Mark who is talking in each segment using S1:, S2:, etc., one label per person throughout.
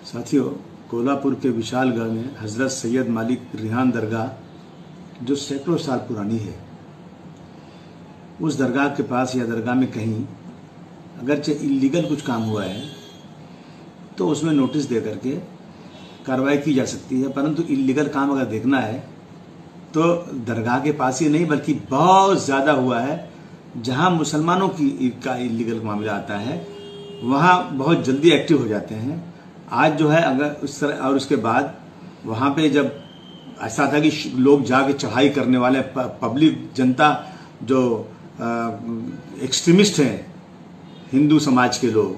S1: साथियों, कोल्हापुर के विशालगढ़ में हजरत सैयद मालिक रिहान दरगाह जो सैकड़ों साल पुरानी है, उस दरगाह के पास या दरगाह में कहीं अगरचे इलीगल कुछ काम हुआ है तो उसमें नोटिस दे करके कार्रवाई की जा सकती है। परंतु इलीगल काम अगर देखना है तो दरगाह के पास ही नहीं बल्कि बहुत ज़्यादा हुआ है। जहां मुसलमानों का इलीगल मामला आता है वहां बहुत जल्दी एक्टिव हो जाते हैं। आज जो है अगर उस तरह, और उसके बाद वहां पे जब ऐसा था कि लोग जाके चढ़ाई करने वाले पब्लिक जनता जो एक्सट्रीमिस्ट हैं, हिंदू समाज के लोग,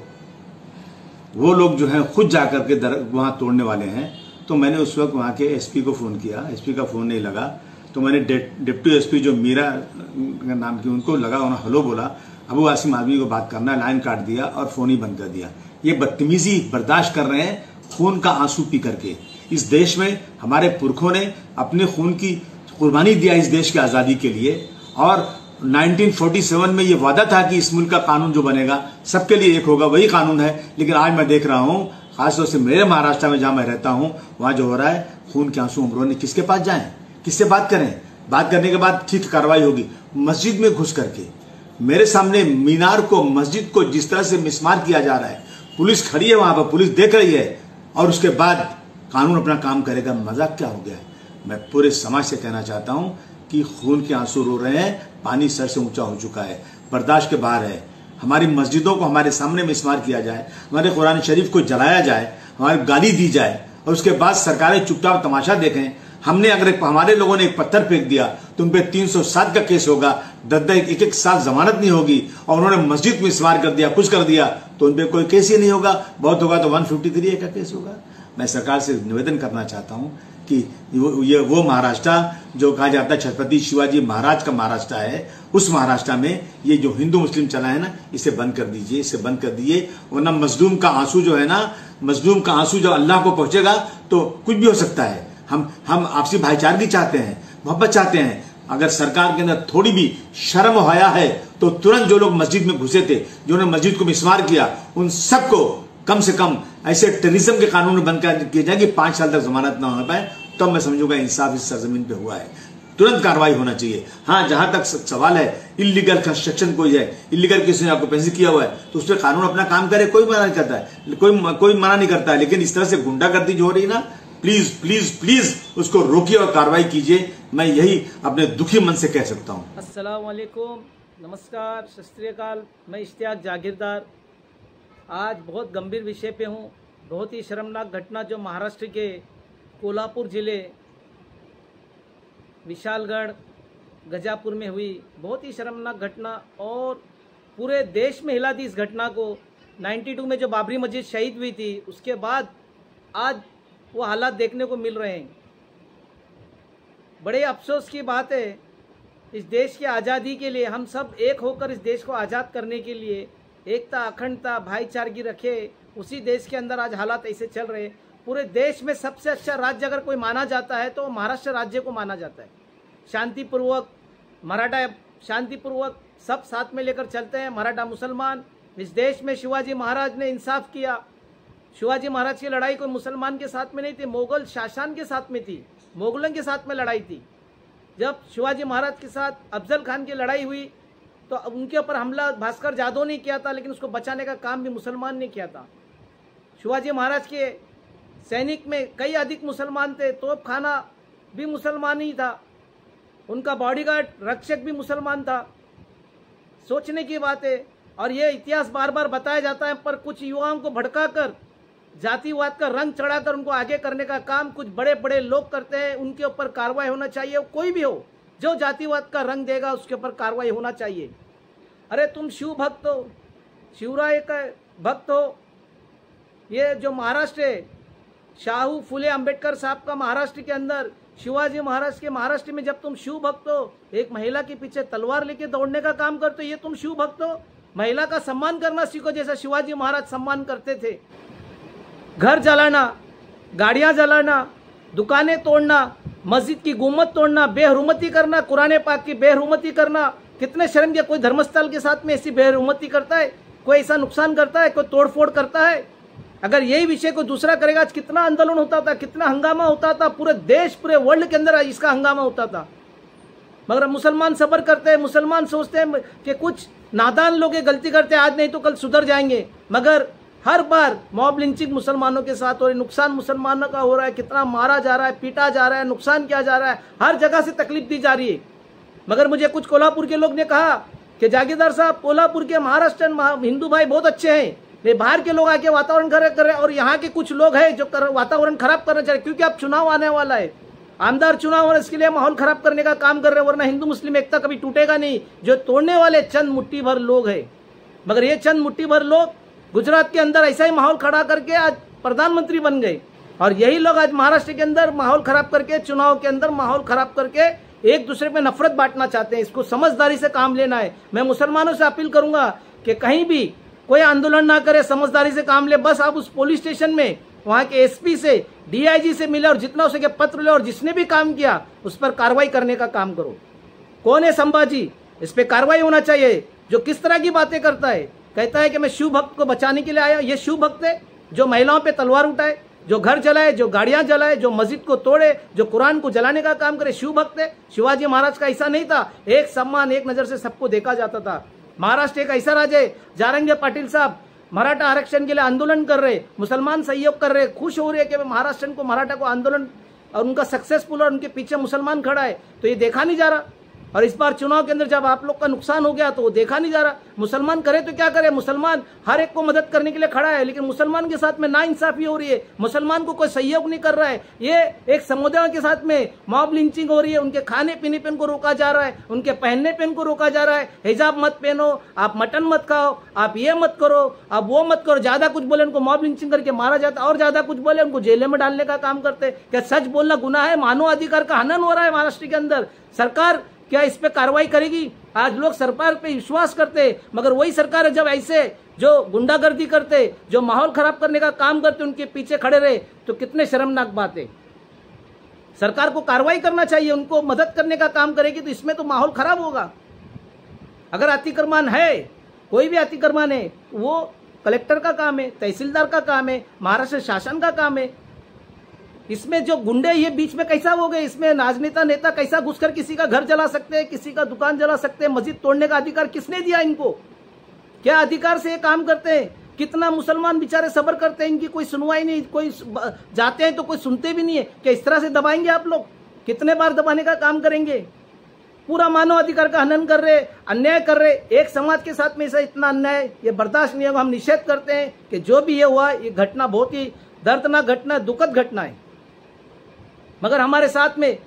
S1: वो लोग जो है खुद जाकर के वहां तोड़ने वाले हैं। तो मैंने उस वक्त वहां के एसपी को फोन किया, एसपी का फोन नहीं लगा तो मैंने डिप्टी एसपी जो मीरा नाम की उनको लगा, उन्होंने हेलो बोला, अबू आसिम आदमी को बात करना है, लाइन काट दिया और फोन ही बंद कर दिया। ये बदतमीजी बर्दाश्त कर रहे हैं खून का आंसू पी करके। इस देश में हमारे पुरखों ने अपने खून की कुर्बानी दिया इस देश की आजादी के लिए, और 1947 में ये वादा था कि इस मुल्क का कानून जो बनेगा सबके लिए एक होगा, वही कानून है। लेकिन आज मैं देख रहा हूं, खासतौर से मेरे महाराष्ट्र में जहां मैं रहता हूं, वहां जो हो रहा है खून के आंसू हम रोने किसके पास जाएं, किससे बात करें? बात करने के बाद ठीक कार्रवाई होगी। मस्जिद में घुस करके मेरे सामने मीनार को, मस्जिद को जिस तरह से मिसमार किया जा रहा है, पुलिस खड़ी है वहां पर, पुलिस देख रही है, और उसके बाद कानून अपना काम करेगा। मजाक क्या हो गया है? मैं पूरे समाज से कहना चाहता हूं कि खून के आंसू रो रहे हैं, पानी सर से ऊंचा हो चुका है, बर्दाश्त के बाहर है। हमारी मस्जिदों को हमारे सामने मिसमार किया जाए, हमारे कुरान शरीफ को जलाया जाए, हमारी गाली दी जाए, और उसके बाद सरकारें चुपचाप तमाशा देखें। हमने अगर हमारे लोगों ने एक पत्थर फेंक दिया तो उन पे 307 का केस होगा, 10 एक साल जमानत नहीं होगी, और उन्होंने मस्जिद में मिसमार कर दिया, कुछ कर दिया तो उन पे कोई केस ही नहीं होगा, बहुत होगा तो 153 का केस होगा। मैं सरकार से निवेदन करना चाहता हूं कि ये वो महाराष्ट्र जो कहा जाता है छत्रपति शिवाजी महाराज का महाराष्ट्र है, उस महाराष्ट्र में ये जो हिंदू मुस्लिम चला है ना, इसे बंद कर दीजिए, इसे बंद कर दीजिए। वरना मजलूम का आंसू जो है ना, मजलूम का आंसू जब अल्लाह को पहुंचेगा तो कुछ भी हो सकता है। हम आपसी भाईचारगी चाहते हैं, मोहब्बत चाहते हैं। अगर सरकार के अंदर थोड़ी भी शर्म हया है तो तुरंत जो लोग मस्जिद में घुसे थे, जिन्होंने मस्जिद को मिसमार किया, उन सबको कम से कम ऐसे टेररिज्म के कानून में बंद किया जाए कि 5 साल तक जमानत ना हो पाए, तब मैं समझूंगा इंसाफ इस सरजमीन पे हुआ है। तुरंत कार्रवाई होना चाहिए। हाँ, जहां तक सवाल है इलीगल कंस्ट्रक्शन कोई है, इलीगल किसी ने ऑक्यूपेंसी किया हुआ है, तो उस पर कानून अपना काम करे, कोई मना नहीं करता है, कोई मना नहीं करता है। लेकिन इस तरह से गुंडागर्दी जो हो रही ना, प्लीज प्लीज प्लीज उसको रोकिए और कार्रवाई कीजिए। मैं यही अपने दुखी मन से कह सकता हूँ।
S2: अस्सलाम वालेकुम, नमस्कार, सत श्री अकाल। मैं इश्तियाक जागीरदार आज बहुत गंभीर विषय पे हूँ। बहुत ही शर्मनाक घटना जो महाराष्ट्र के कोल्हापुर जिले विशालगढ़ गजापुर में हुई, बहुत ही शर्मनाक घटना, और पूरे देश में हिला दी इस घटना को। 92 में जो बाबरी मस्जिद शहीद हुई थी, उसके बाद आज वो हालात देखने को मिल रहे हैं। बड़े अफसोस की बात है, इस देश की आज़ादी के लिए हम सब एक होकर इस देश को आज़ाद करने के लिए एकता, अखंडता, भाईचारगी रखे, उसी देश के अंदर आज हालात ऐसे चल रहे हैं। पूरे देश में सबसे अच्छा राज्य अगर कोई माना जाता है तो महाराष्ट्र राज्य को माना जाता है। शांतिपूर्वक मराठा, शांतिपूर्वक सब साथ में लेकर चलते हैं, मराठा मुसलमान। इस देश में शिवाजी महाराज ने इंसाफ किया। शिवाजी महाराज की लड़ाई कोई मुसलमान के साथ में नहीं थी, मुगल शासन के साथ में थी, मुगलों के साथ में लड़ाई थी। जब शिवाजी महाराज के साथ अफजल खान की लड़ाई हुई तो उनके ऊपर हमला भास्कर जादव ने किया था, लेकिन उसको बचाने का काम भी मुसलमान ने किया था। शिवाजी महाराज के सैनिक में कई अधिक मुसलमान थे, तोप खाना भी मुसलमान ही था, उनका बॉडीगार्ड रक्षक भी मुसलमान था। सोचने की बात है, और ये इतिहास बार बार बताया जाता है, पर कुछ युवाओं को भड़काकर जातिवाद का रंग चढ़ाकर उनको आगे करने का काम कुछ बड़े बड़े लोग करते हैं। उनके ऊपर कार्रवाई होना चाहिए। कोई भी हो जो जातिवाद का रंग देगा उसके ऊपर कार्रवाई होना चाहिए। अरे तुम शिव भक्त हो, शिवराय का भक्त हो। ये जो महाराष्ट्र है, शाहू फुले अंबेडकर साहब का महाराष्ट्र के अंदर, शिवाजी महाराज के महाराष्ट्र में जब तुम शिव भक्त हो, एक महिला के पीछे तलवार लेके दौड़ने का काम करते हो, ये तुम शिव भक्त हो? महिला का सम्मान करना सीखो, जैसा शिवाजी महाराज सम्मान करते थे। घर जलाना, गाड़ियां जलाना, दुकानें तोड़ना, मस्जिद की गुम्बद तोड़ना, बेहुरमती करना, कुरान पाक की बेहुरमती करना, कितने शर्म के। कोई धर्मस्थल के साथ में ऐसी बेहुरमती करता है? कोई ऐसा नुकसान करता है? कोई तोड़फोड़ करता है? अगर यही विषय को दूसरा करेगा, आज कितना आंदोलन होता था, कितना हंगामा होता था, पूरे देश पूरे वर्ल्ड के अंदर इसका हंगामा होता था। मगर मुसलमान सब्र करते हैं, मुसलमान सोचते हैं कि कुछ नादान लोग ये गलती करते हैं, आज नहीं तो कल सुधर जाएंगे। मगर हर बार मॉब लिंचिंग मुसलमानों के साथ हो रही, नुकसान मुसलमानों का हो रहा है, कितना मारा जा रहा है, पीटा जा रहा है, नुकसान किया जा रहा है, हर जगह से तकलीफ दी जा रही है। मगर मुझे कुछ कोल्हापुर के लोग ने कहा कि जागीरदार साहब, कोल्हापुर के महाराष्ट्र हिंदू भाई बहुत अच्छे हैं, ये बाहर के लोग आके वातावरण खराब कर रहे हैं और यहाँ के कुछ लोग हैं जो वातावरण खराब करना चाह रहे, क्योंकि अब चुनाव आने वाला है, आमदार चुनाव, और इसके लिए माहौल खराब करने का काम कर रहे हैं, वरना हिंदू मुस्लिम एकता कभी टूटेगा नहीं। जो तोड़ने वाले चंद मुट्ठी भर लोग हैं, मगर ये चंद मुट्ठी भर लोग गुजरात के अंदर ऐसा ही माहौल खड़ा करके आज प्रधानमंत्री बन गए, और यही लोग आज महाराष्ट्र के अंदर माहौल खराब करके, चुनाव के अंदर माहौल खराब करके एक दूसरे पे नफरत बांटना चाहते हैं। इसको समझदारी से काम लेना है। मैं मुसलमानों से अपील करूंगा कि कहीं भी कोई आंदोलन ना करे, समझदारी से काम ले। बस आप उस पुलिस स्टेशन में वहां के एसपी से, डीआईजी से मिले और जितना हो सके पत्र ले, और जिसने भी काम किया उस पर कार्रवाई करने का काम करो। कौन है संभाजी, इस पे कार्रवाई होना चाहिए। जो किस तरह की बातें करता है, कहता है कि मैं शिव भक्त को बचाने के लिए आया। ये शिव भक्त है जो महिलाओं पे तलवार उठाए, जो घर जलाए, जो गाड़ियां जलाए, जो मस्जिद को तोड़े, जो कुरान को जलाने का काम करे, शिव भक्त है। शिवाजी महाराज का ऐसा नहीं था, एक सम्मान एक नजर से सबको देखा जाता था। महाराष्ट्र एक ऐसा राज्य है, जारंगे पाटिल साहब मराठा आरक्षण के लिए आंदोलन कर रहे, मुसलमान सहयोग कर रहे, खुश हो रहे कि महाराष्ट्र को, मराठा को आंदोलन और उनका सक्सेसफुल, और उनके पीछे मुसलमान खड़ा है। तो ये देखा नहीं जा रहा। और इस बार चुनाव के अंदर जब आप लोग का नुकसान हो गया तो वो देखा नहीं जा रहा। मुसलमान करे तो क्या करे, मुसलमान हर एक को मदद करने के लिए खड़ा है, लेकिन मुसलमान के साथ में नाइंसाफी हो रही है, मुसलमान को कोई सहयोग नहीं कर रहा है। ये एक समुदाय के साथ में मॉब लिंचिंग हो रही है, उनके खाने पीने पे उनको रोका जा रहा है, उनके पहनने पे उनको रोका जा रहा है। हिजाब मत पहनो, आप मटन मत खाओ, आप ये मत करो, आप वो मत करो। ज्यादा कुछ बोले उनको मॉब लिंचिंग करके मारा जाता, और ज्यादा कुछ बोले उनको जेल में डालने का काम करते। क्या सच बोलना गुनाह है? मानव अधिकार का हनन हो रहा है महाराष्ट्र के अंदर। सरकार क्या इस पे कार्रवाई करेगी? आज लोग सरकार पे विश्वास करते, मगर वही सरकार जब ऐसे जो गुंडागर्दी करते, जो माहौल खराब करने का काम करते, उनके पीछे खड़े रहे, तो कितने शर्मनाक बात है। सरकार को कार्रवाई करना चाहिए, उनको मदद करने का काम करेगी तो इसमें तो माहौल खराब होगा। अगर अतिक्रमण है, कोई भी अतिक्रमण है, वो कलेक्टर का काम है, तहसीलदार का काम है, महाराष्ट्र शासन का काम है। इसमें जो गुंडे ये बीच में कैसा हो गए, इसमें राजनेता नेता कैसा घुसकर किसी का घर जला सकते हैं, किसी का दुकान जला सकते हैं, मस्जिद तोड़ने का अधिकार किसने दिया इनको? क्या अधिकार से ये काम करते हैं? कितना मुसलमान बेचारे सब्र करते हैं, इनकी कोई सुनवाई नहीं, कोई जाते हैं तो कोई सुनते भी नहीं है। क्या इस तरह से दबाएंगे आप लोग? कितने बार दबाने का काम करेंगे? पूरा मानव अधिकार का हनन कर रहे, अन्याय कर रहे। एक समाज के साथ में ऐसा इतना अन्याय ये बर्दाश्त नहीं होगा। हम निषेध करते हैं कि जो भी ये हुआ, ये घटना बहुत ही दर्दनाक घटना, दुखद घटना है। मगर हमारे साथ में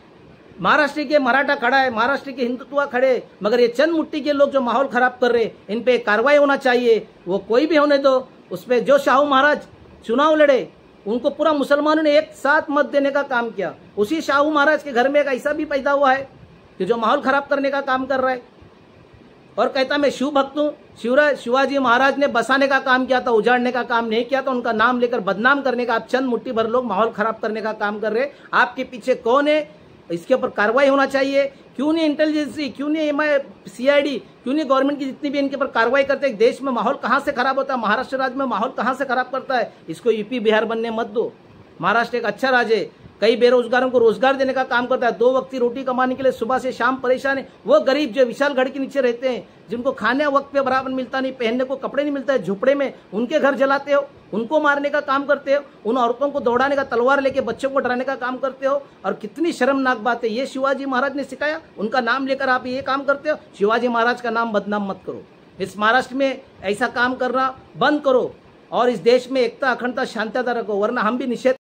S2: महाराष्ट्र के मराठा खड़ा है, महाराष्ट्र के हिंदुत्व खड़े, मगर ये चंद मुट्ठी के लोग जो माहौल खराब कर रहे, इन पे कार्रवाई होना चाहिए। वो कोई भी होने दो, उस पे जो शाहू महाराज चुनाव लड़े, उनको पूरा मुसलमानों ने एक साथ मत देने का काम किया। उसी शाहू महाराज के घर में एक ऐसा भी पैदा हुआ है कि जो माहौल खराब करने का काम कर रहा है और कहता मैं शिव भक्त हूँ। शिवाजी महाराज ने बसाने का काम किया था, उजाड़ने का काम नहीं किया था। उनका नाम लेकर बदनाम करने का आप चंद मुट्ठी भर लोग माहौल खराब करने का काम कर रहे। आपके पीछे कौन है? इसके ऊपर कार्रवाई होना चाहिए। क्यों नहीं इंटेलिजेंसी, क्यों नहीं सीआईडी, क्यों नहीं गवर्नमेंट की जितनी भी इनके ऊपर कार्रवाई करते हैं? देश में माहौल कहाँ से खराब होता है? महाराष्ट्र राज्य में माहौल कहाँ से खराब करता है? इसको यूपी बिहार बनने मत दो। महाराष्ट्र एक अच्छा राज्य है, कई बेरोजगारों को रोजगार देने का काम करता है। 2 वक्त की रोटी कमाने के लिए सुबह से शाम परेशान है। वो गरीब जो विशाल गढ़ के नीचे रहते हैं, जिनको खाने वक्त पे बराबर मिलता नहीं, पहनने को कपड़े नहीं मिलता है, झुपड़े में, उनके घर जलाते हो, उनको मारने का काम करते हो, उन औरतों को दौड़ाने का, तलवार लेके बच्चों को डराने का काम करते हो। और कितनी शर्मनाक बात है, ये शिवाजी महाराज ने सिखाया, उनका नाम लेकर आप ये काम करते हो। शिवाजी महाराज का नाम बदनाम मत करो। इस महाराष्ट्र में ऐसा काम करना बंद करो और इस देश में एकता, अखंडता, शांतता रखो, वरना हम भी निषेध